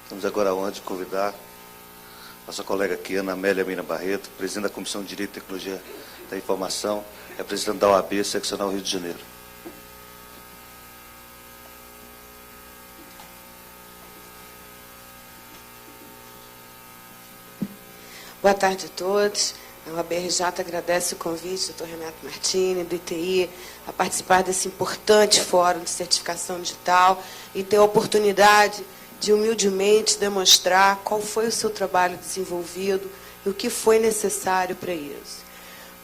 Temos agora a honra de convidar nossa colega aqui, Ana Amélia Mina Barreto, presidente da Comissão de Direito e Tecnologia da Informação, representante da OAB, seccional Rio de Janeiro. Boa tarde a todos. A OAB-RJ agradece o convite do Dr. Renato Martini, do ITI, a participar desse importante fórum de certificação digital e ter a oportunidade de humildemente demonstrar qual foi o seu trabalho desenvolvido e o que foi necessário para isso.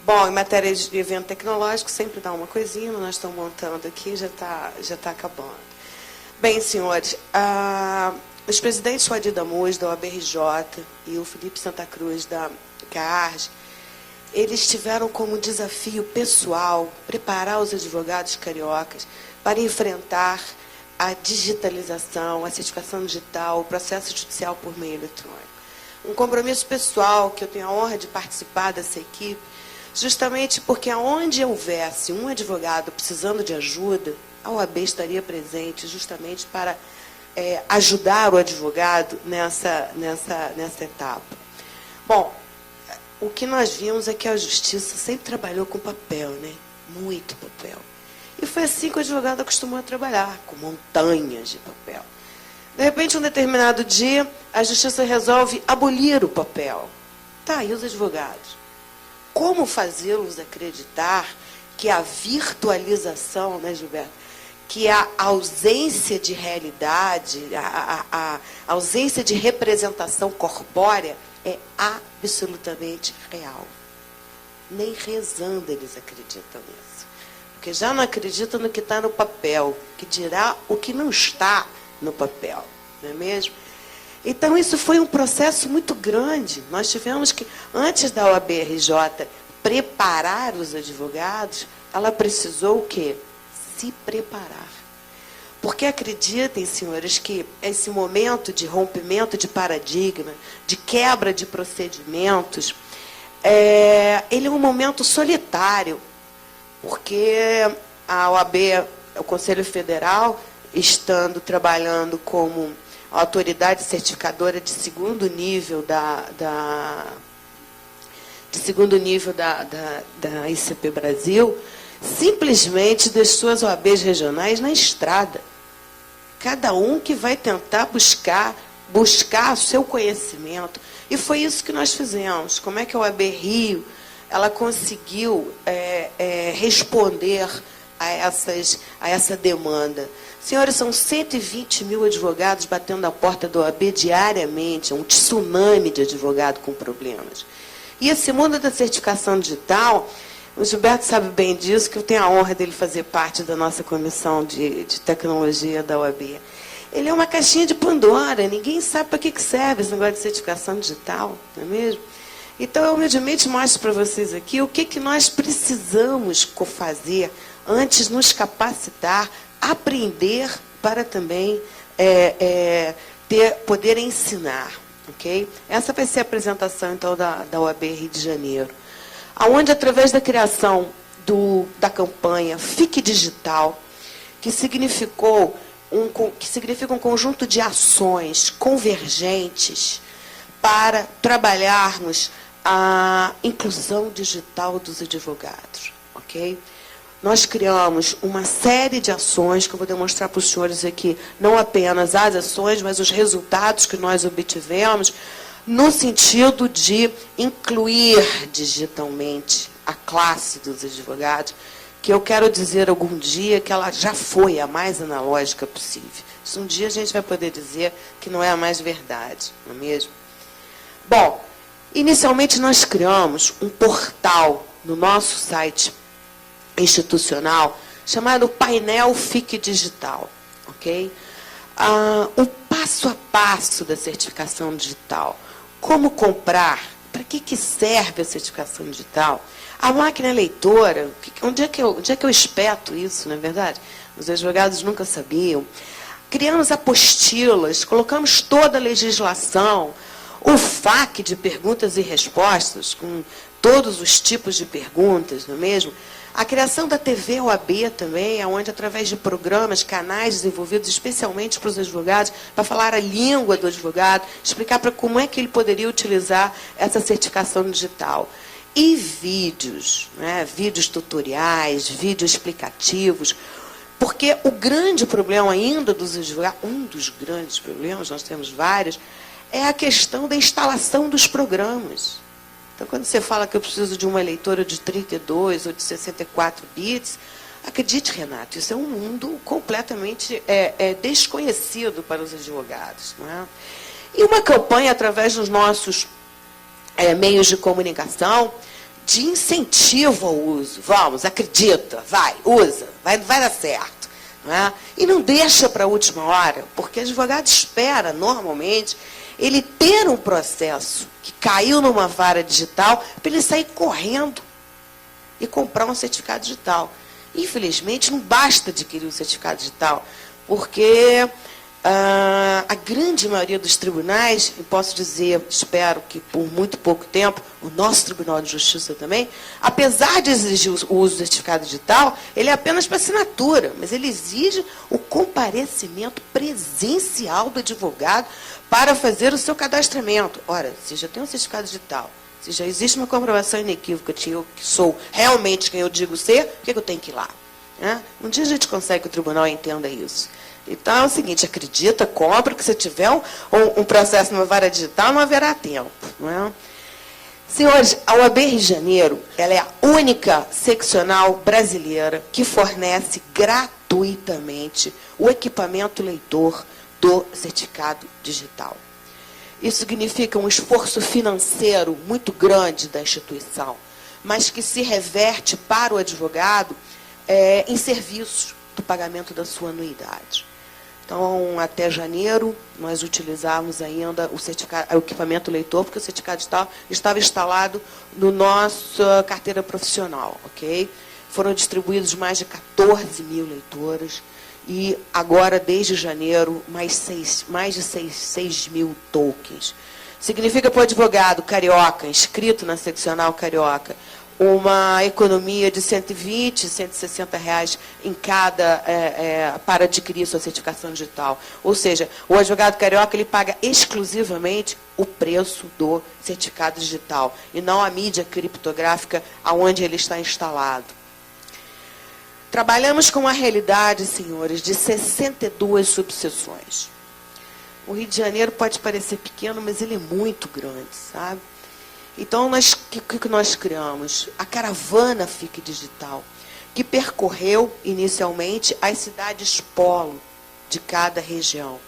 Bom, em matéria de evento tecnológico, sempre dá uma coisinha, mas nós estamos montando aqui, já está acabando. Bem, senhores, os presidentes Suadi Damus, da OAB-RJ, e o Felipe Santa Cruz, da CAARJ, eles tiveram como desafio pessoal preparar os advogados cariocas para enfrentar a digitalização, a certificação digital, o processo judicial por meio eletrônico. Um compromisso pessoal que eu tenho a honra de participar dessa equipe, justamente porque aonde houvesse um advogado precisando de ajuda, a OAB estaria presente justamente para ajudar o advogado nessa etapa. Bom, o que nós vimos é que a justiça sempre trabalhou com papel, né? Muito papel. E foi assim que o advogado acostumou a trabalhar, com montanhas de papel. De repente, um determinado dia, a justiça resolve abolir o papel. Tá, e os advogados? Como fazê-los acreditar que a virtualização, né, Gilberto, que a ausência de realidade, a ausência de representação corpórea é absolutamente real? Nem rezando eles acreditam nisso. Porque já não acreditam no que está no papel, que dirá o que não está no papel, não é mesmo? Então, isso foi um processo muito grande. Nós tivemos que, antes da OAB-RJ preparar os advogados, ela precisou o quê? Se preparar. Porque acreditem, senhores, que esse momento de rompimento de paradigma, de quebra de procedimentos, ele é um momento solitário, porque a OAB, o Conselho Federal, estando trabalhando como autoridade certificadora de segundo nível da ICP Brasil, simplesmente deixou as OABs regionais na estrada. Cada um que vai tentar buscar o seu conhecimento. E foi isso que nós fizemos. Como é que a OAB Rio ela conseguiu responder a essa demanda? Senhores, são 120 mil advogados batendo na porta da OAB diariamente, um tsunami de advogado com problemas. E esse mundo da certificação digital, o Gilberto sabe bem disso, que eu tenho a honra dele fazer parte da nossa comissão de tecnologia da OAB. Ele é uma caixinha de Pandora, ninguém sabe para que serve esse negócio de certificação digital, não é mesmo? Então, eu humildemente mostro para vocês aqui o que nós precisamos fazer antes de nos capacitar, aprender para também poder ensinar. Okay? Essa vai ser a apresentação, então, da OAB Rio de Janeiro, onde, através da criação da campanha Fique Digital, que significa um conjunto de ações convergentes para trabalharmos a inclusão digital dos advogados. Okay? Nós criamos uma série de ações que eu vou demonstrar para os senhores aqui, não apenas as ações, mas os resultados que nós obtivemos, no sentido de incluir digitalmente a classe dos advogados, que eu quero dizer algum dia que ela já foi a mais analógica possível. Isso um dia a gente vai poder dizer que não é a mais verdade, não é mesmo? Bom, inicialmente nós criamos um portal no nosso site institucional chamado Painel Fique Digital, ok? O passo a passo da certificação digital. Como comprar? Para que serve a certificação digital? A máquina leitora, onde é que eu espeto isso, não é verdade? Os advogados nunca sabiam. Criamos apostilas, colocamos toda a legislação, o FAQ de perguntas e respostas, com todos os tipos de perguntas, não é mesmo? A criação da TV OAB também, onde através de programas, canais desenvolvidos especialmente para os advogados, para falar a língua do advogado, explicar para como é que ele poderia utilizar essa certificação digital. E vídeos, né? Vídeos tutoriais, vídeos explicativos, porque o grande problema ainda dos advogados, um dos grandes problemas, nós temos vários, é a questão da instalação dos programas. Então, quando você fala que eu preciso de uma leitora de 32 ou de 64 bits, acredite, Renato, isso é um mundo completamente desconhecido para os advogados. Não é? E uma campanha, através dos nossos meios de comunicação, de incentivo ao uso. Vamos, acredita, vai, usa, vai dar certo. Não é? E não deixa para a última hora, porque o advogado espera, normalmente, ele ter um processo que caiu numa vara digital para ele sair correndo e comprar um certificado digital. Infelizmente, não basta adquirir um certificado digital, porque a grande maioria dos tribunais, e posso dizer, espero que por muito pouco tempo, o nosso Tribunal de Justiça também, apesar de exigir o uso do certificado digital, ele é apenas para assinatura, mas ele exige o comparecimento presencial do advogado para fazer o seu cadastramento. Ora, se já tem um certificado digital, se já existe uma comprovação inequívoca de eu que sou realmente quem eu digo ser, por que eu tenho que ir lá? Um dia a gente consegue que o tribunal entenda isso. Então é o seguinte, acredita, compra, que se tiver um processo numa vara digital, não haverá tempo. Não é? Senhores, a OAB Rio de Janeiro, ela é a única seccional brasileira que fornece gratuitamente o equipamento leitor do certificado digital. Isso significa um esforço financeiro muito grande da instituição, mas que se reverte para o advogado em serviços do pagamento da sua anuidade. Então, até janeiro, nós utilizávamos ainda o equipamento leitor, porque o certificado digital estava instalado no nossa carteira profissional, ok? Foram distribuídos mais de 14 mil leitoras e agora, desde janeiro, mais de 6 mil tokens. Significa para o advogado carioca, inscrito na seccional carioca, uma economia de 120, 160 reais em cada, para adquirir sua certificação digital. Ou seja, o advogado carioca ele paga exclusivamente o preço do certificado digital e não a mídia criptográfica aonde ele está instalado. Trabalhamos com uma realidade, senhores, de 62 subseções. O Rio de Janeiro pode parecer pequeno, mas ele é muito grande, sabe? Então, o que nós criamos? A caravana FIC Digital, que percorreu, inicialmente, as cidades polo de cada região.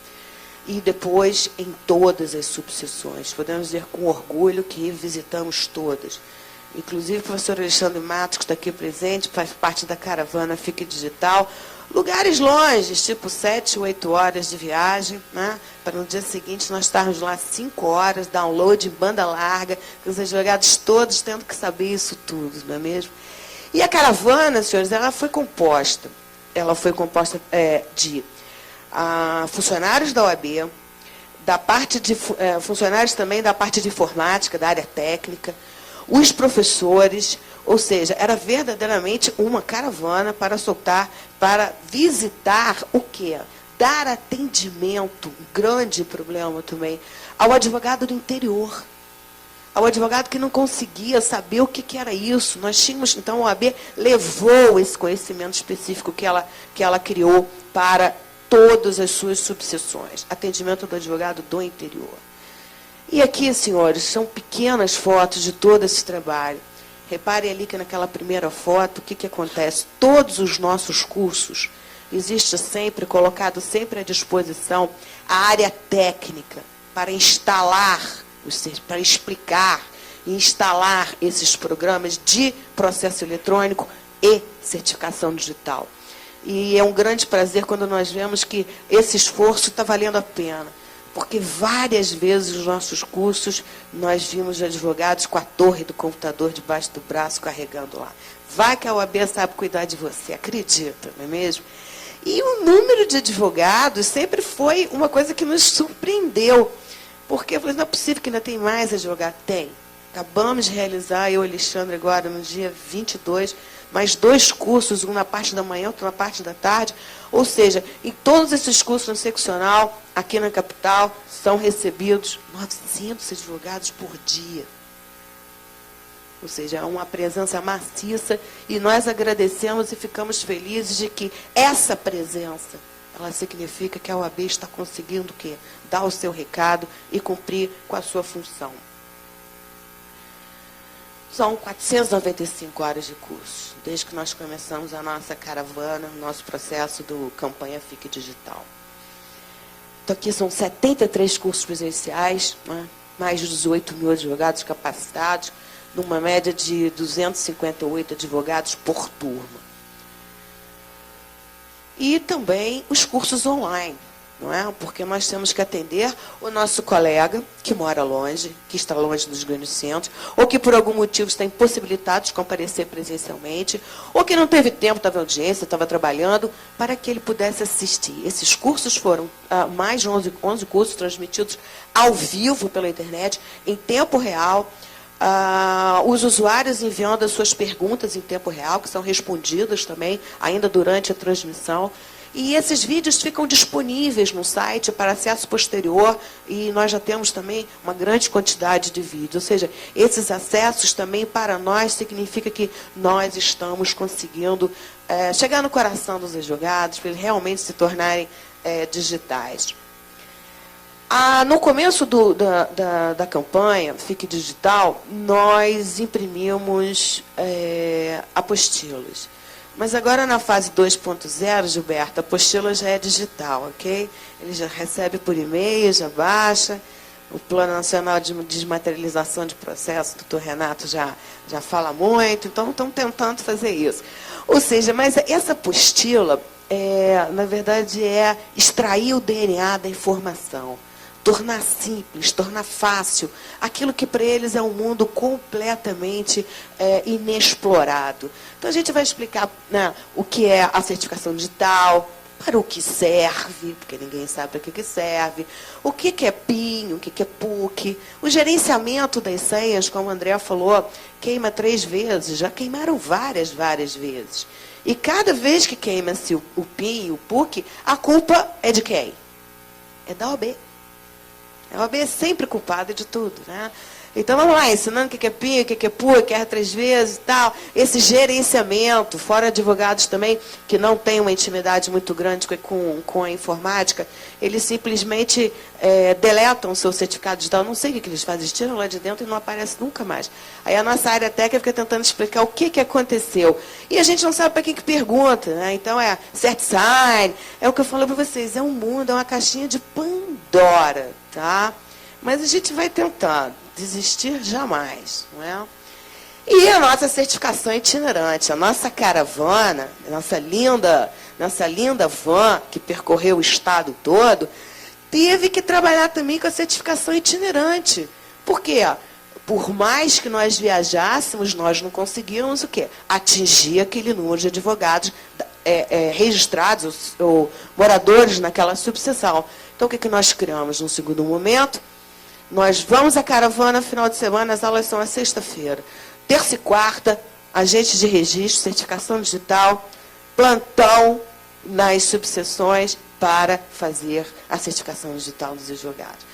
E depois, em todas as subseções. Podemos dizer com orgulho que visitamos todas. Inclusive, o professor Alexandre Matos, que está aqui presente, faz parte da caravana FIC Digital. Lugares longes, tipo 7, 8 horas de viagem, né? Para no dia seguinte nós estarmos lá 5 horas, download em banda larga, com os advogados todos tendo que saber isso tudo, não é mesmo? E a caravana, senhores, ela foi composta de funcionários da OAB, funcionários também da parte de informática, da área técnica, os professores, ou seja, era verdadeiramente uma caravana para soltar, para visitar o quê? Dar atendimento, um grande problema também, ao advogado do interior, ao advogado que não conseguia saber o que era isso. Nós tínhamos, então, a OAB levou esse conhecimento específico que ela criou para todas as suas subseções, atendimento do advogado do interior. E aqui, senhores, são pequenas fotos de todo esse trabalho. Reparem ali que naquela primeira foto, o que acontece? Todos os nossos cursos, existe sempre, colocado sempre à disposição, a área técnica para instalar, para explicar e instalar esses programas de processo eletrônico e certificação digital. E é um grande prazer quando nós vemos que esse esforço está valendo a pena. Porque várias vezes nos nossos cursos, nós vimos advogados com a torre do computador debaixo do braço, carregando lá. Vai que a OAB sabe cuidar de você, acredita, não é mesmo? E o número de advogados sempre foi uma coisa que nos surpreendeu. Porque eu falei, não é possível que ainda tem mais advogado. Tem. Acabamos de realizar, eu e o Alexandre, agora, no dia 22, mais 2 cursos, um na parte da manhã, outro na parte da tarde. Ou seja, em todos esses cursos no seccional, aqui na capital, são recebidos 900 advogados por dia. Ou seja, é uma presença maciça, e nós agradecemos e ficamos felizes de que essa presença, ela significa que a OAB está conseguindo o quê? Dar o seu recado e cumprir com a sua função. São 495 horas de curso, desde que nós começamos a nossa caravana, o nosso processo do Campanha Fique Digital. Então, aqui são 73 cursos presenciais, né? Mais de 18 mil advogados capacitados, numa média de 258 advogados por turma. E também os cursos online, não é? Porque nós temos que atender o nosso colega que mora longe, que está longe dos grandes centros, ou que por algum motivo está impossibilitado de comparecer presencialmente, ou que não teve tempo, estava em audiência, estava trabalhando, para que ele pudesse assistir. Esses cursos foram mais de 11 cursos transmitidos ao vivo pela internet, em tempo real, os usuários enviando as suas perguntas em tempo real, que são respondidas também, ainda durante a transmissão. E esses vídeos ficam disponíveis no site para acesso posterior, e nós já temos também uma grande quantidade de vídeos. Ou seja, esses acessos também para nós significa que nós estamos conseguindo chegar no coração dos advogados, para eles realmente se tornarem digitais. No começo da campanha Fique Digital, nós imprimimos apostilas. Mas agora, na fase 2.0, Gilberto, a apostila já é digital, ok? Ele já recebe por e-mail, já baixa. O Plano Nacional de Desmaterialização de Processo, o doutor Renato já fala muito, então estão tentando fazer isso. Ou seja, mas essa apostila, na verdade, é extrair o DNA da informação. Tornar simples, tornar fácil, aquilo que para eles é um mundo completamente inexplorado. Então, a gente vai explicar, né, o que é a certificação digital, para o que serve, porque ninguém sabe para que serve, o que é PIN, o que é PUC, o gerenciamento das senhas, como o André falou, queima 3 vezes, já queimaram várias vezes. E cada vez que queima-se o PIN e o PUC, a culpa é de quem? É da OAB. A OAB é sempre culpada de tudo, né? Então, vamos lá, ensinando o que é PIN, o que é PUC, que erra 3 vezes e tal. Esse gerenciamento, fora advogados também, que não têm uma intimidade muito grande com a informática, eles simplesmente deletam o seu certificado digital. Não sei o que eles fazem, eles tiram lá de dentro e não aparece nunca mais. Aí a nossa área técnica fica tentando explicar o que aconteceu. E a gente não sabe para quem que pergunta, né? Então, CertSign, é o que eu falo para vocês, é um mundo, é uma caixinha de Pandora, tá? Mas a gente vai tentando, desistir jamais, não é? E a nossa certificação itinerante, a nossa caravana, nossa linda van que percorreu o estado todo, teve que trabalhar também com a certificação itinerante. Por quê? Por mais que nós viajássemos, nós não conseguíamos o quê? Atingir aquele número de advogados registrados ou moradores naquela subseção. Então, o que nós criamos num segundo momento? Nós vamos à caravana final de semana, as aulas são à sexta-feira. Terça e quarta, agente de registro, certificação digital, plantão nas subseções para fazer a certificação digital dos advogados.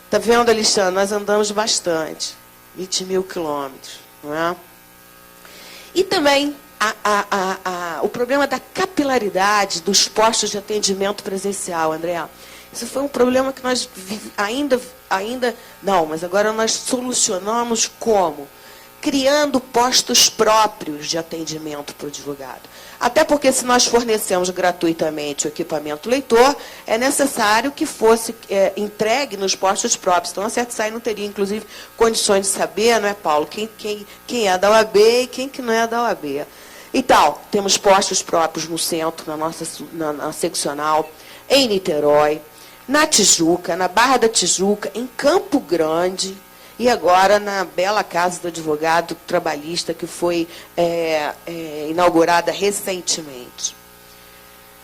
Está vendo, Alexandre? Nós andamos bastante, 20 mil quilômetros, não é? E também o problema da capilaridade dos postos de atendimento presencial, André. Isso foi um problema que nós ainda não, mas agora nós solucionamos como? Criando postos próprios de atendimento para o advogado. Até porque, se nós fornecemos gratuitamente o equipamento leitor, é necessário que fosse entregue nos postos próprios. Então, a CertSign não teria, inclusive, condições de saber, não é, Paulo, quem é da OAB e quem que não é da OAB. Então, temos postos próprios no centro, na seccional, em Niterói, na Tijuca, na Barra da Tijuca, em Campo Grande, e agora na bela Casa do Advogado Trabalhista, que foi inaugurada recentemente.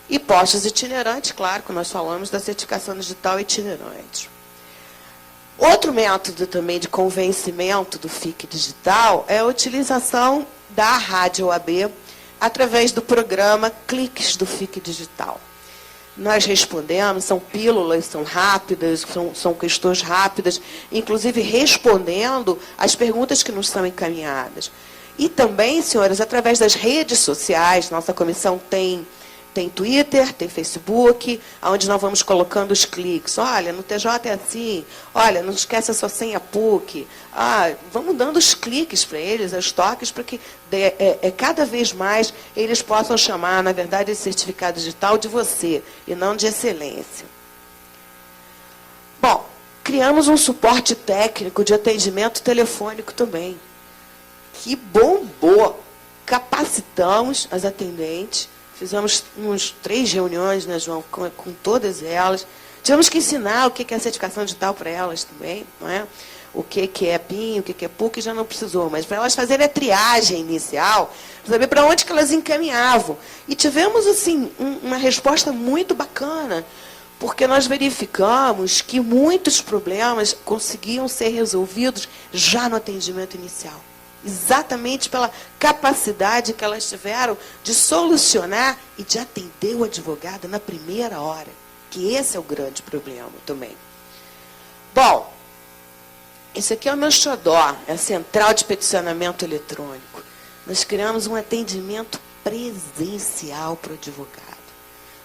E postos itinerantes, claro, que nós falamos da certificação digital itinerante. Outro método também de convencimento do FIC digital é a utilização da Rádio OAB através do programa Cliques do FIC Digital. Nós respondemos, são pílulas, são rápidas, são questões rápidas, inclusive respondendo às perguntas que nos são encaminhadas. E também, senhores, através das redes sociais, nossa comissão tem Twitter, tem Facebook, onde nós vamos colocando os cliques. Olha, no TJ é assim. Olha, não esquece a sua senha PUC. Vamos dando os cliques para eles, os toques, para que cada vez mais eles possam chamar, na verdade, esse certificado digital de você, e não de excelência. Bom, criamos um suporte técnico de atendimento telefônico também, que bombou. Capacitamos as atendentes. Fizemos 3 reuniões, né, João, com todas elas. Tivemos que ensinar o que é certificação digital para elas também, não é? O que é PIN, o que é PUC, já não precisou. Mas para elas fazerem a triagem inicial, para saber para onde que elas encaminhavam. E tivemos, assim, uma resposta muito bacana, porque nós verificamos que muitos problemas conseguiam ser resolvidos já no atendimento inicial. Exatamente pela capacidade que elas tiveram de solucionar e de atender o advogado na primeira hora. Que esse é o grande problema também. Bom, esse aqui é o meu xodó, é a central de peticionamento eletrônico. Nós criamos um atendimento presencial para o advogado.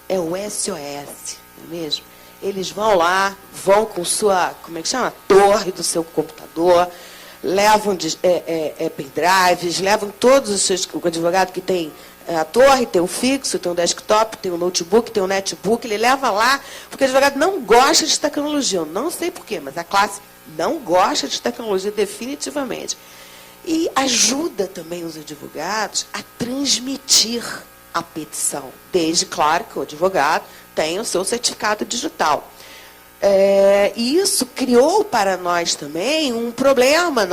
É o SOS, não é mesmo? Eles vão lá, vão com sua, como é que chama? Torre do seu computador, levam pendrives, levam todos os seus... O advogado que tem a torre, tem o fixo, tem o desktop, tem o notebook, tem o netbook, ele leva lá, porque o advogado não gosta de tecnologia. Eu não sei porquê, mas a classe não gosta de tecnologia definitivamente. E ajuda também os advogados a transmitir a petição, desde, claro, que o advogado tenha o seu certificado digital. E isso criou para nós também um problema,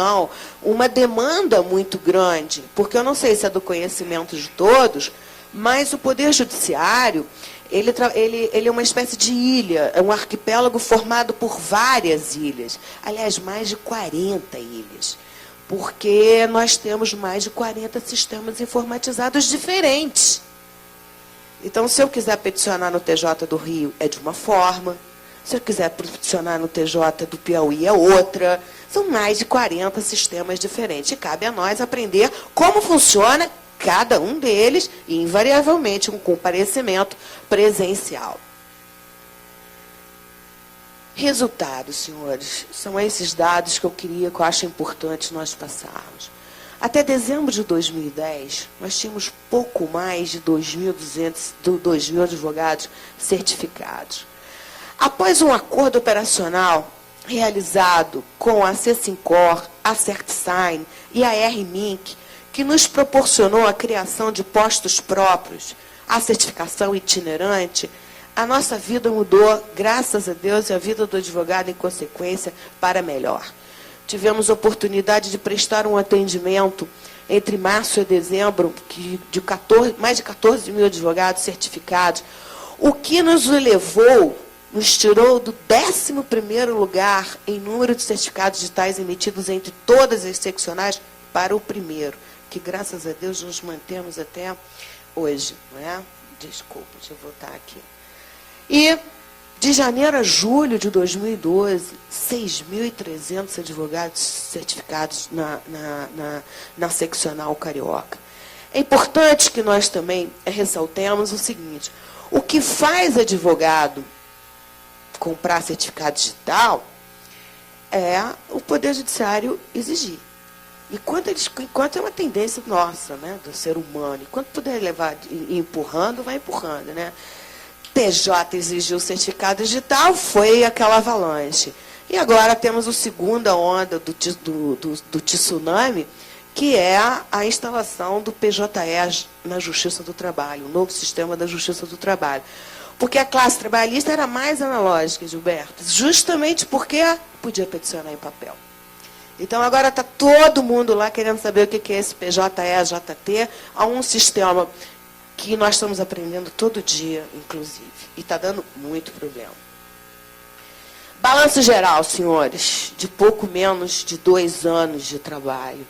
uma demanda muito grande, porque eu não sei se é do conhecimento de todos, mas o Poder Judiciário, ele é uma espécie de ilha, é um arquipélago formado por várias ilhas, aliás, mais de 40 ilhas, porque nós temos mais de 40 sistemas informatizados diferentes. Então, se eu quiser peticionar no TJ do Rio, é de uma forma. Se eu quiser peticionar no TJ do Piauí, é outra. São mais de 40 sistemas diferentes. E cabe a nós aprender como funciona cada um deles, e, invariavelmente, um comparecimento presencial. Resultados, senhores, são esses dados que eu acho importante nós passarmos. Até dezembro de 2010, nós tínhamos pouco mais de 2.000 advogados certificados. Após um acordo operacional realizado com a C5OR, a CertSign e a RMINC, que nos proporcionou a criação de postos próprios, a certificação itinerante, a nossa vida mudou, graças a Deus, e a vida do advogado, em consequência, para melhor. Tivemos oportunidade de prestar um atendimento entre março e dezembro, de mais de 14 mil advogados certificados, o que nos tirou do 11º lugar em número de certificados digitais emitidos entre todas as seccionais para o primeiro, que, graças a Deus, nos mantemos até hoje. Não é? Desculpa, deixa eu voltar aqui. E, de janeiro a julho de 2012, 6.300 advogados certificados na seccional carioca. É importante que nós também ressaltemos o seguinte: o que faz advogado comprar certificado digital é o Poder Judiciário exigir. Enquanto é uma tendência nossa, né, do ser humano, enquanto puder levar empurrando, vai empurrando, né? TJ exigiu o certificado digital, foi aquela avalanche. E agora temos a segunda onda do tsunami, que é a instalação do PJE na Justiça do Trabalho, o novo sistema da Justiça do Trabalho. Porque a classe trabalhista era mais analógica, Gilberto, justamente porque podia peticionar em papel. Então, agora está todo mundo lá querendo saber o que é esse PJE-JT, há um sistema que nós estamos aprendendo todo dia, inclusive, e está dando muito problema. Balanço geral, senhores, de pouco menos de 2 anos de trabalho.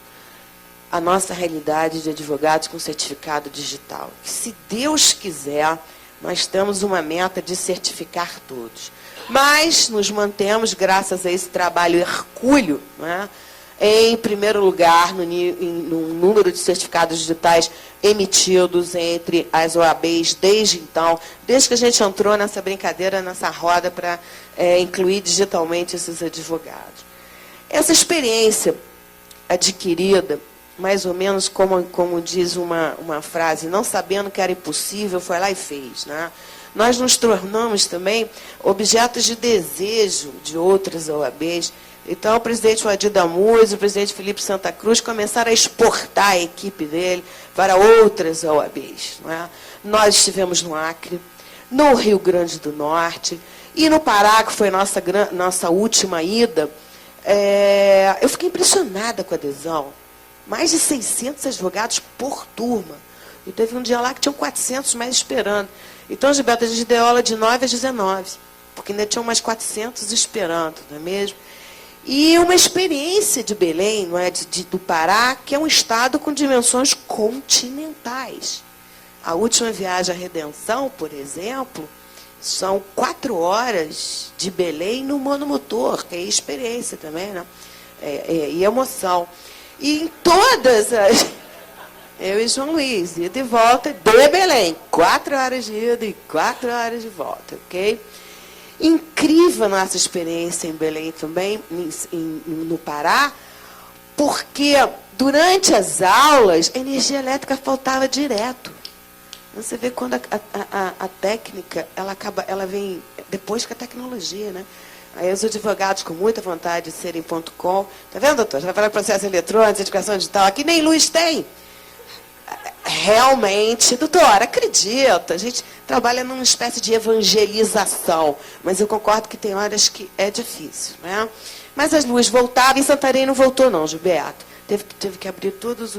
a nossa realidade de advogados com certificado digital. Se Deus quiser, nós temos uma meta de certificar todos. Mas nos mantemos, graças a esse trabalho hercúleo, né, em primeiro lugar no número de certificados digitais emitidos entre as OABs desde então, desde que a gente entrou nessa brincadeira, nessa roda para incluir digitalmente esses advogados. Essa experiência adquirida, mais ou menos como diz uma frase, não sabendo que era impossível, foi lá e fez, né? Nós nos tornamos também objetos de desejo de outras OABs. Então, o presidente Wadir Damuz e o presidente Felipe Santa Cruz começaram a exportar a equipe dele para outras OABs. Não é? Nós estivemos no Acre, no Rio Grande do Norte e no Pará, que foi nossa última ida. Eu fiquei impressionada com a adesão. Mais de 600 advogados por turma. E teve um dia lá que tinham 400 mais esperando. Então, Gilberto, a gente deu aula de 9 às 19, porque ainda tinham mais 400 esperando, não é mesmo? E uma experiência de Belém, não é, do Pará, que é um estado com dimensões continentais. A última viagem à Redenção, por exemplo, são 4 horas de Belém no monomotor, que é experiência também, né? E emoção. E em todas as... Eu e João Luiz, ida e volta de Belém. 4 horas de ida e 4 horas de volta, ok? Incrível a nossa experiência em Belém também, no Pará, porque durante as aulas a energia elétrica faltava direto. Você vê quando a técnica, ela vem depois que a tecnologia, né? Aí os advogados com muita vontade de serem .com. Tá vendo, doutor? Já vai falar de processo eletrônico, certificação digital. Aqui nem luz tem. Realmente, doutora, acredita, a gente trabalha numa espécie de evangelização, mas eu concordo que tem horas que é difícil, né? Mas as luzes voltavam, em Santarém não voltou não, Gilberto. Teve que abrir todas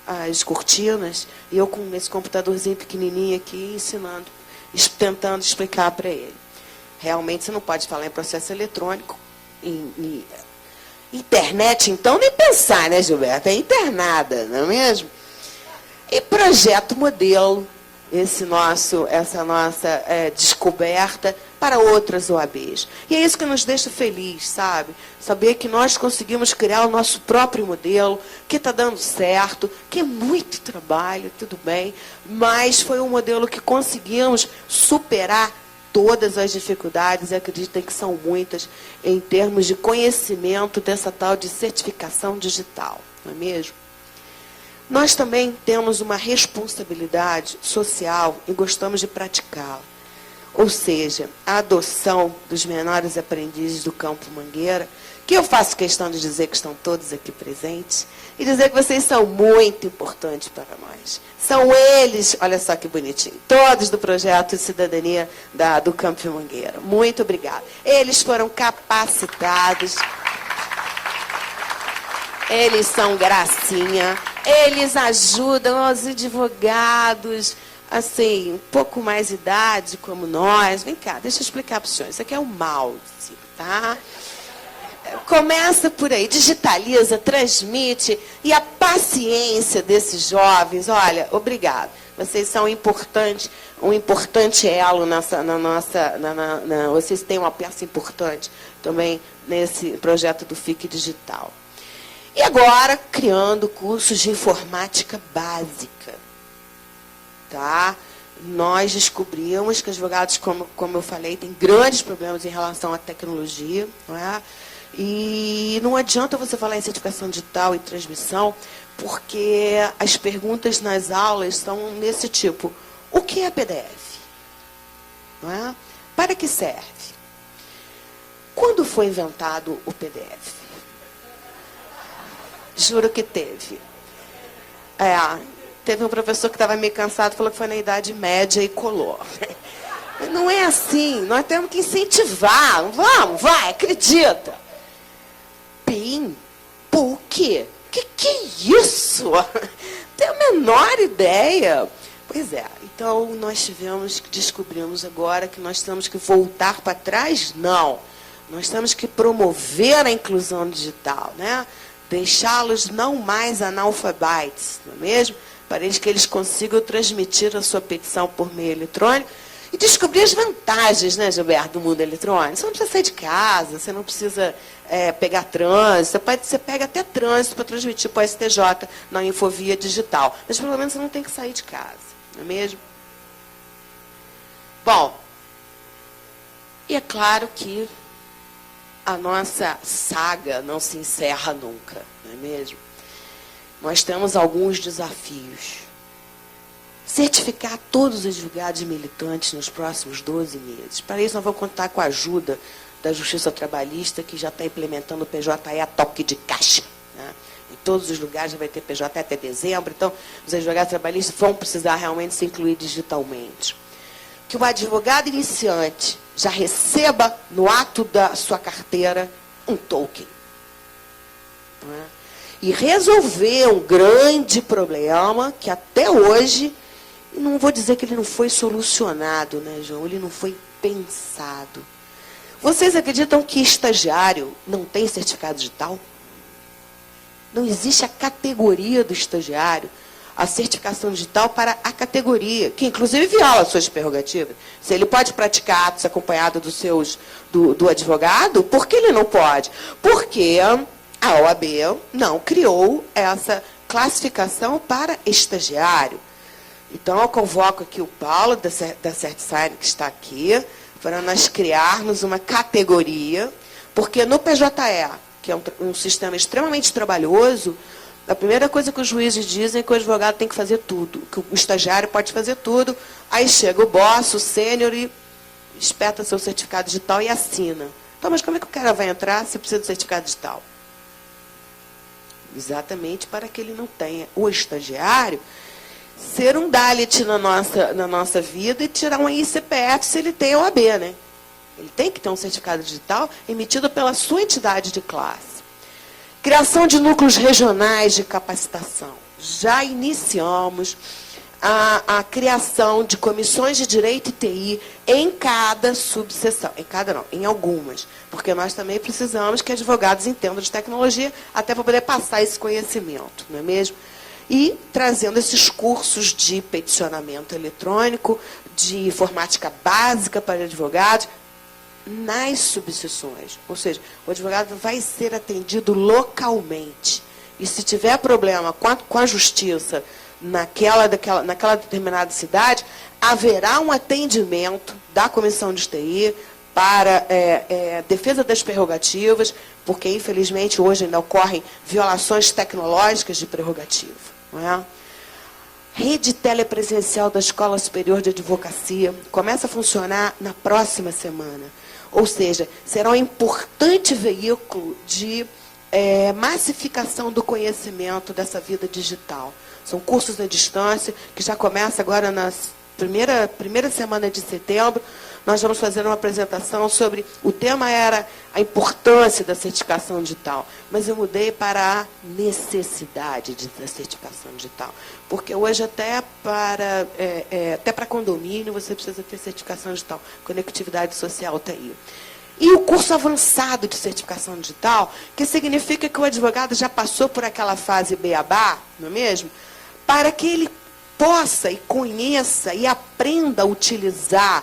as cortinas, e eu com esse computadorzinho pequenininho aqui, ensinando, tentando explicar para ele. Realmente você não pode falar em processo eletrônico, em internet, então, nem pensar, né, Gilberto? É internada, não é mesmo? E projeto modelo, essa nossa descoberta para outras OABs. E é isso que nos deixa feliz, sabe? Saber que nós conseguimos criar o nosso próprio modelo, que está dando certo, que é muito trabalho, tudo bem, mas foi um modelo que conseguimos superar todas as dificuldades, e acreditem que são muitas, em termos de conhecimento dessa tal de certificação digital, não é mesmo? Nós também temos uma responsabilidade social e gostamos de praticá-la. Ou seja, a adoção dos menores aprendizes do Campo Mangueira, que eu faço questão de dizer que estão todos aqui presentes, e dizer que vocês são muito importantes para nós. São eles, olha só que bonitinho, todos do projeto de cidadania do Campo Mangueira. Muito obrigada. Eles foram capacitados, eles são gracinha, eles ajudam os advogados, assim, um pouco mais idade como nós. Vem cá, deixa eu explicar para os senhores. Isso aqui é o mouse, tá? Começa por aí, digitaliza, transmite, e a paciência desses jovens, olha, obrigado. Vocês são um importante elo vocês têm uma peça importante também nesse projeto do FIC Digital. E agora, criando cursos de informática básica. Tá? Nós descobrimos que os advogados, como eu falei, têm grandes problemas em relação à tecnologia. Não é? E não adianta você falar em certificação digital e transmissão, porque as perguntas nas aulas são nesse tipo. O que é PDF? Não é? Para que serve? Quando foi inventado o PDF? Juro que teve. Teve um professor que estava meio cansado, falou que foi na Idade Média e colou. Mas não é assim, nós temos que incentivar. Vamos, vai, acredita. PIN? PUC? Que é isso? Tem a menor ideia. Pois é, então nós descobrimos agora que nós temos que voltar para trás? Não. Nós temos que promover a inclusão digital, né? deixá-los não mais analfabetos, não é mesmo? Para que eles consigam transmitir a sua petição por meio eletrônico e descobrir as vantagens, né, Gilberto, do mundo eletrônico. Você não precisa sair de casa, você não precisa pegar trânsito, você pega até trânsito para transmitir para o STJ na Infovia Digital. Mas pelo menos você não tem que sair de casa, não é mesmo? Bom, e é claro que a nossa saga não se encerra nunca, não é mesmo? Nós temos alguns desafios. Certificar todos os advogados militantes nos próximos 12 meses. Para isso, nós vamos contar com a ajuda da Justiça Trabalhista, que já está implementando o PJE a toque de caixa, né? Em todos os lugares já vai ter PJE até dezembro, então os advogados trabalhistas vão precisar realmente se incluir digitalmente. Que o advogado iniciante já receba no ato da sua carteira um token, né? E resolver um grande problema que até hoje, não vou dizer que ele não foi solucionado, né, João? Ele não foi pensado. Vocês acreditam que estagiário não tem certificado digital? Não existe a categoria do estagiário, a certificação digital para a categoria, que inclusive viola suas prerrogativas. Se ele pode praticar atos acompanhados do advogado, por que ele não pode? Porque a OAB não criou essa classificação para estagiário. Então, eu convoco aqui o Paulo, da CertSign, que está aqui, para nós criarmos uma categoria, porque no PJE, que é um sistema extremamente trabalhoso, a primeira coisa que os juízes dizem é que o advogado tem que fazer tudo, que o estagiário pode fazer tudo, aí chega o boss, o sênior, e espeta seu certificado digital e assina. Então, mas como é que o cara vai entrar se precisa do certificado digital? Exatamente para que ele não tenha o estagiário ser um Dalit na nossa vida e tirar um ICPF se ele tem OAB, né? Ele tem que ter um certificado digital emitido pela sua entidade de classe. Criação de núcleos regionais de capacitação. Já iniciamos a criação de comissões de direito e TI em cada subseção. Em cada não, em algumas. Porque nós também precisamos que advogados entendam de tecnologia até para poder passar esse conhecimento, não é mesmo? E trazendo esses cursos de peticionamento eletrônico, de informática básica para advogados, nas subseções. Ou seja, o advogado vai ser atendido localmente. E se tiver problema com a justiça naquela determinada cidade, haverá um atendimento da comissão de TI para defesa das prerrogativas, porque, infelizmente, hoje ainda ocorrem violações tecnológicas de prerrogativa. Não é? Rede telepresencial da Escola Superior de Advocacia começa a funcionar na próxima semana. Ou seja, será um importante veículo de massificação do conhecimento dessa vida digital. São cursos à distância, que já começa agora na primeira semana de setembro. Nós vamos fazer uma apresentação sobre... O tema era a importância da certificação digital, mas eu mudei para a necessidade da certificação digital. Porque hoje até para condomínio você precisa ter certificação digital, conectividade social TI. E o curso avançado de certificação digital, que significa que o advogado já passou por aquela fase beabá, não é mesmo? Para que ele possa e conheça e aprenda a utilizar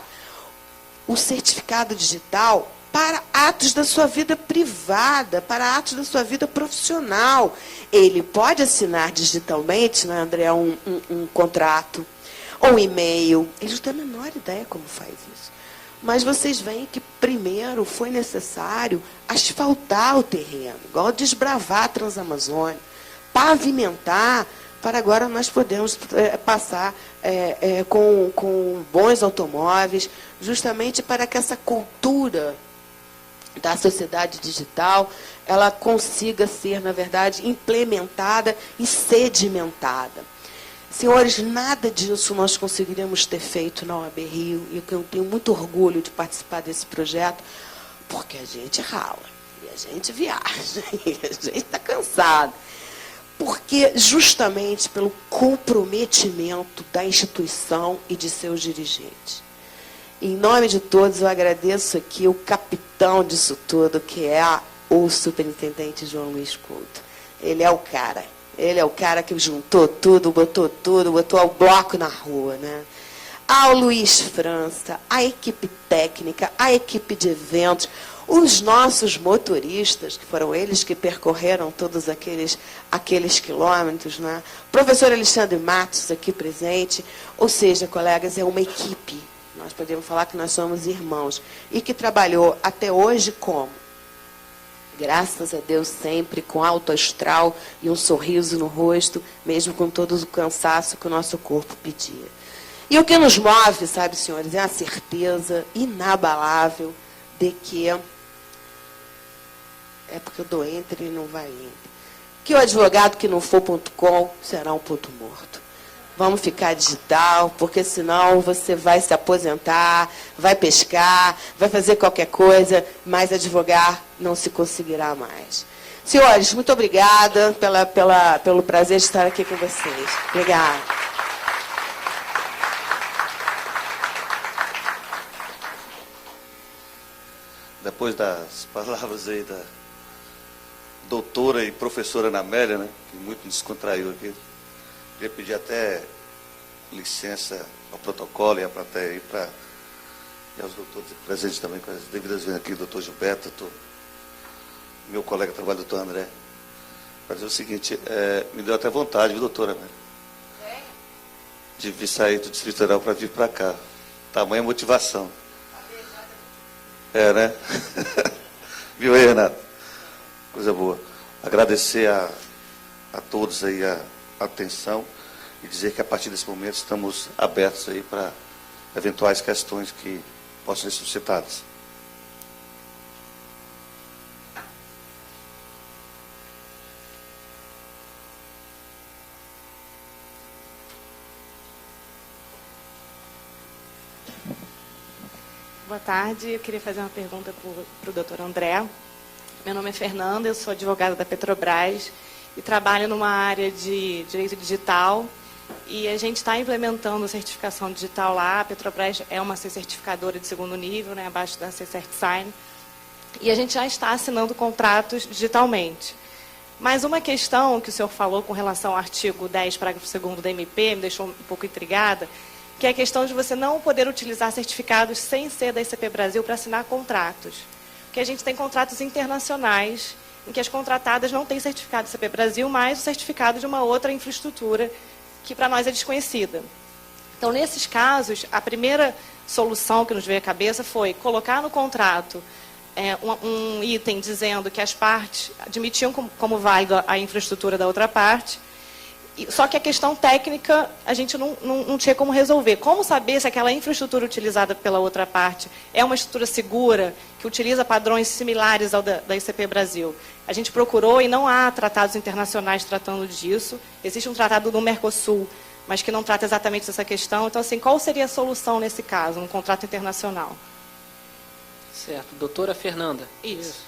o certificado digital para atos da sua vida privada, para atos da sua vida profissional. Ele pode assinar digitalmente, né, André, um contrato, ou um e-mail. Ele não tem a menor ideia como faz isso. Mas vocês veem que primeiro foi necessário asfaltar o terreno, igual desbravar a Transamazônica, pavimentar, para agora nós podemos passar com bons automóveis, justamente para que essa cultura da sociedade digital ela consiga ser, na verdade, implementada e sedimentada. Senhores, nada disso nós conseguiríamos ter feito na OAB Rio, e eu tenho muito orgulho de participar desse projeto, porque a gente rala, e a gente viaja, e a gente está cansado. Porque justamente pelo comprometimento da instituição e de seus dirigentes. Em nome de todos, eu agradeço aqui o capitão disso tudo, que é o superintendente João Luiz Couto. Ele é o cara. Ele é o cara que juntou tudo, botou o bloco na rua, né? Ao Luiz França, a equipe técnica, a equipe de eventos, os nossos motoristas, que foram eles que percorreram todos aqueles quilômetros, né? O professor Alexandre Matos aqui presente, ou seja, colegas, é uma equipe. Nós podemos falar que nós somos irmãos. E que trabalhou até hoje como? Graças a Deus, sempre com alto astral e um sorriso no rosto, mesmo com todo o cansaço que o nosso corpo pedia. E o que nos move, sabe, senhores, é a certeza inabalável de que é porque eu dou entre e não vai entre. Que o advogado que não for .com será um ponto morto. Vamos ficar digital, porque senão você vai se aposentar, vai pescar, vai fazer qualquer coisa, mas advogar não se conseguirá mais. Senhores, muito obrigada pelo prazer de estar aqui com vocês. Obrigada. Depois das palavras aí da doutora e professora Ana Amélia, né, que muito descontraiu aqui, queria pedir até licença ao protocolo e à plateia aí e aos doutores presentes também, com as devidas vezes aqui, doutor Gilberto, meu colega de trabalho, doutor André, para dizer o seguinte, me deu até vontade, viu, doutora Amélia? De vir sair do Distrito Federal para vir para cá. Tamanha motivação. Né? Viu aí, Renato? Coisa boa. Agradecer a todos aí a atenção e dizer que a partir desse momento estamos abertos aí para eventuais questões que possam ser suscitadas. Boa tarde, eu queria fazer uma pergunta para o doutor André. Meu nome é Fernanda, eu sou advogada da Petrobras e trabalho numa área de direito digital e a gente está implementando a certificação digital lá. A Petrobras é uma certificadora de segundo nível, né, abaixo da CCertSign, e a gente já está assinando contratos digitalmente. Mas uma questão que o senhor falou com relação ao artigo 10, parágrafo 2º da MP, me deixou um pouco intrigada, que é a questão de você não poder utilizar certificados sem ser da ICP Brasil para assinar contratos. Porque a gente tem contratos internacionais em que as contratadas não têm certificado da ICP Brasil, mas o certificado de uma outra infraestrutura que para nós é desconhecida. Então, nesses casos, a primeira solução que nos veio à cabeça foi colocar no contrato um item dizendo que as partes admitiam como válido a infraestrutura da outra parte. Só que a questão técnica a gente não tinha como resolver. Como saber se aquela infraestrutura utilizada pela outra parte é uma estrutura segura, que utiliza padrões similares ao da ICP Brasil? A gente procurou e não há tratados internacionais tratando disso. Existe um tratado do Mercosul, mas que não trata exatamente dessa questão. Então, assim, qual seria a solução nesse caso, um contrato internacional? Certo. Doutora Fernanda. Isso.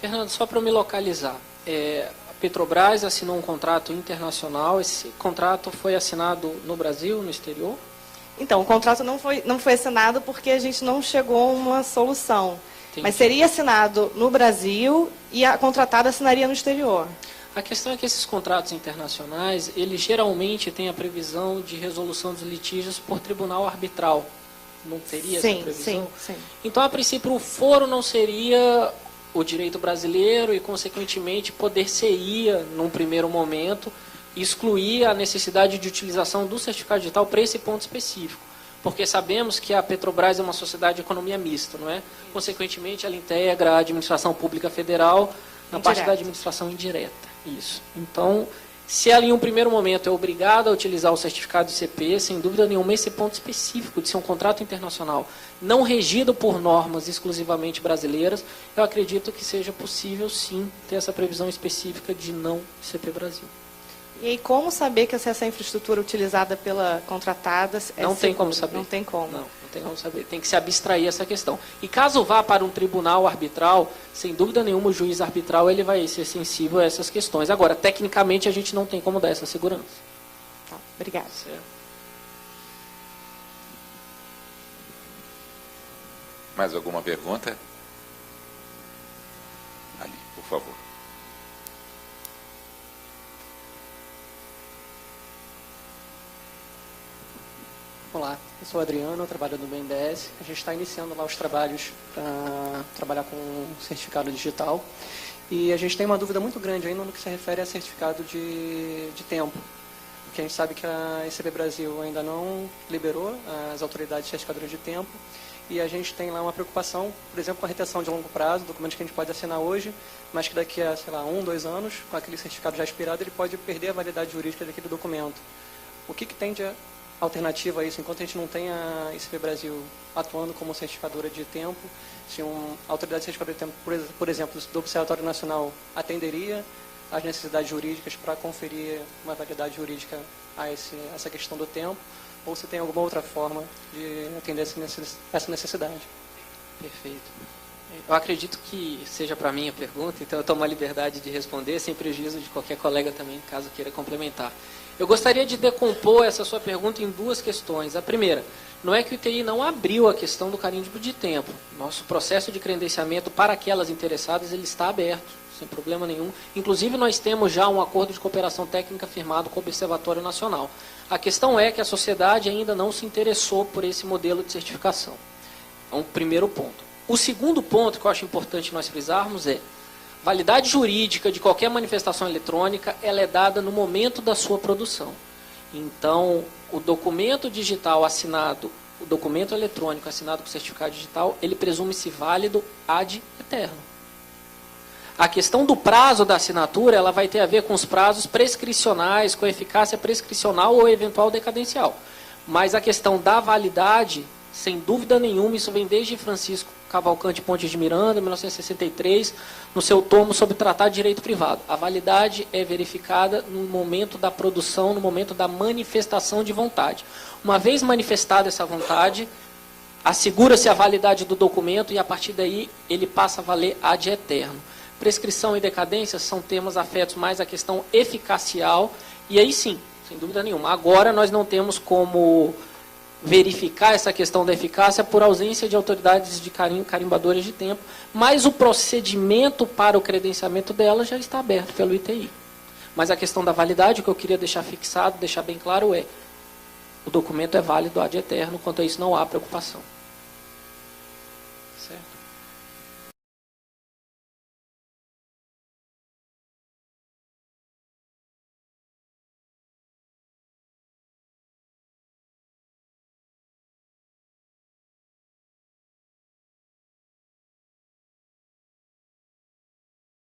Fernanda, só para eu me localizar. A Petrobras assinou um contrato internacional. Esse contrato foi assinado no Brasil, no exterior? Então, o contrato não foi assinado porque a gente não chegou a uma solução. Entendi. Mas seria assinado no Brasil e a contratada assinaria no exterior. A questão é que esses contratos internacionais, eles geralmente têm a previsão de resolução dos litígios por tribunal arbitral. Não teria essa previsão? Sim. Então, a princípio, o foro não seria o direito brasileiro e, consequentemente, poder-se-ia, num primeiro momento, excluir a necessidade de utilização do certificado digital para esse ponto específico. Porque sabemos que a Petrobras é uma sociedade de economia mista, não é? Consequentemente, ela integra a administração pública federal na parte da administração indireta. Isso. Então, se ela em um primeiro momento é obrigada a utilizar o certificado ICP, sem dúvida nenhuma, esse ponto específico de ser um contrato internacional não regido por normas exclusivamente brasileiras, eu acredito que seja possível, sim, ter essa previsão específica de não ICP Brasil. E aí, como saber que essa infraestrutura utilizada pela contratada é Não tem como saber. Não tem como. Não tem como saber. Tem que se abstrair essa questão. E caso vá para um tribunal arbitral, sem dúvida nenhuma, o juiz arbitral ele vai ser sensível a essas questões. Agora, tecnicamente, a gente não tem como dar essa segurança. Tá, obrigada. Certo. Mais alguma pergunta? Ali, por favor. Olá, eu sou o Adriano, eu trabalho no BNDES. A gente está iniciando lá os trabalhos para trabalhar com certificado digital. E a gente tem uma dúvida muito grande ainda no que se refere a certificado de tempo. Porque a gente sabe que a ECB Brasil ainda não liberou as autoridades certificadoras de tempo. E a gente tem lá uma preocupação, por exemplo, com a retenção de longo prazo, documentos que a gente pode assinar hoje, mas que daqui a, sei lá, 1, 2 anos, com aquele certificado já expirado, ele pode perder a validade jurídica daquele documento. O que tem de alternativa a isso? Enquanto a gente não tem a ECB Brasil atuando como certificadora de tempo, se uma autoridade certificadora de tempo, por exemplo, do Observatório Nacional, atenderia às necessidades jurídicas para conferir uma validade jurídica a essa questão do tempo, ou se tem alguma outra forma de atender essa necessidade? Perfeito. Eu acredito que seja para mim a pergunta, então eu tomo a liberdade de responder, sem prejuízo de qualquer colega também, caso queira complementar. Eu gostaria de decompor essa sua pergunta em duas questões. A primeira, não é que o ITI não abriu a questão do carimbo de tempo. Nosso processo de credenciamento para aquelas interessadas, ele está aberto, sem problema nenhum. Inclusive, nós temos já um acordo de cooperação técnica firmado com o Observatório Nacional. A questão é que a sociedade ainda não se interessou por esse modelo de certificação. É um primeiro ponto. O segundo ponto que eu acho importante nós frisarmos é: validade jurídica de qualquer manifestação eletrônica, ela é dada no momento da sua produção. Então, o documento digital assinado, o documento eletrônico assinado com certificado digital, ele presume-se válido ad eterno. A questão do prazo da assinatura, ela vai ter a ver com os prazos prescricionais, com eficácia prescricional ou eventual decadencial. Mas a questão da validade, sem dúvida nenhuma, isso vem desde Francisco Cavalcante Pontes de Miranda, 1963, no seu tomo sobre Tratado de Direito Privado. A validade é verificada no momento da produção, no momento da manifestação de vontade. Uma vez manifestada essa vontade, assegura-se a validade do documento e, a partir daí, ele passa a valer ad eterno. Prescrição e decadência são temas afetos mais à questão eficacial, e aí sim, sem dúvida nenhuma. Agora nós não temos como verificar essa questão da eficácia por ausência de autoridades de carimbadoras de tempo, mas o procedimento para o credenciamento dela já está aberto pelo ITI. Mas a questão da validade, o que eu queria deixar fixado, deixar bem claro é: o documento é válido ad eterno, quanto a isso não há preocupação.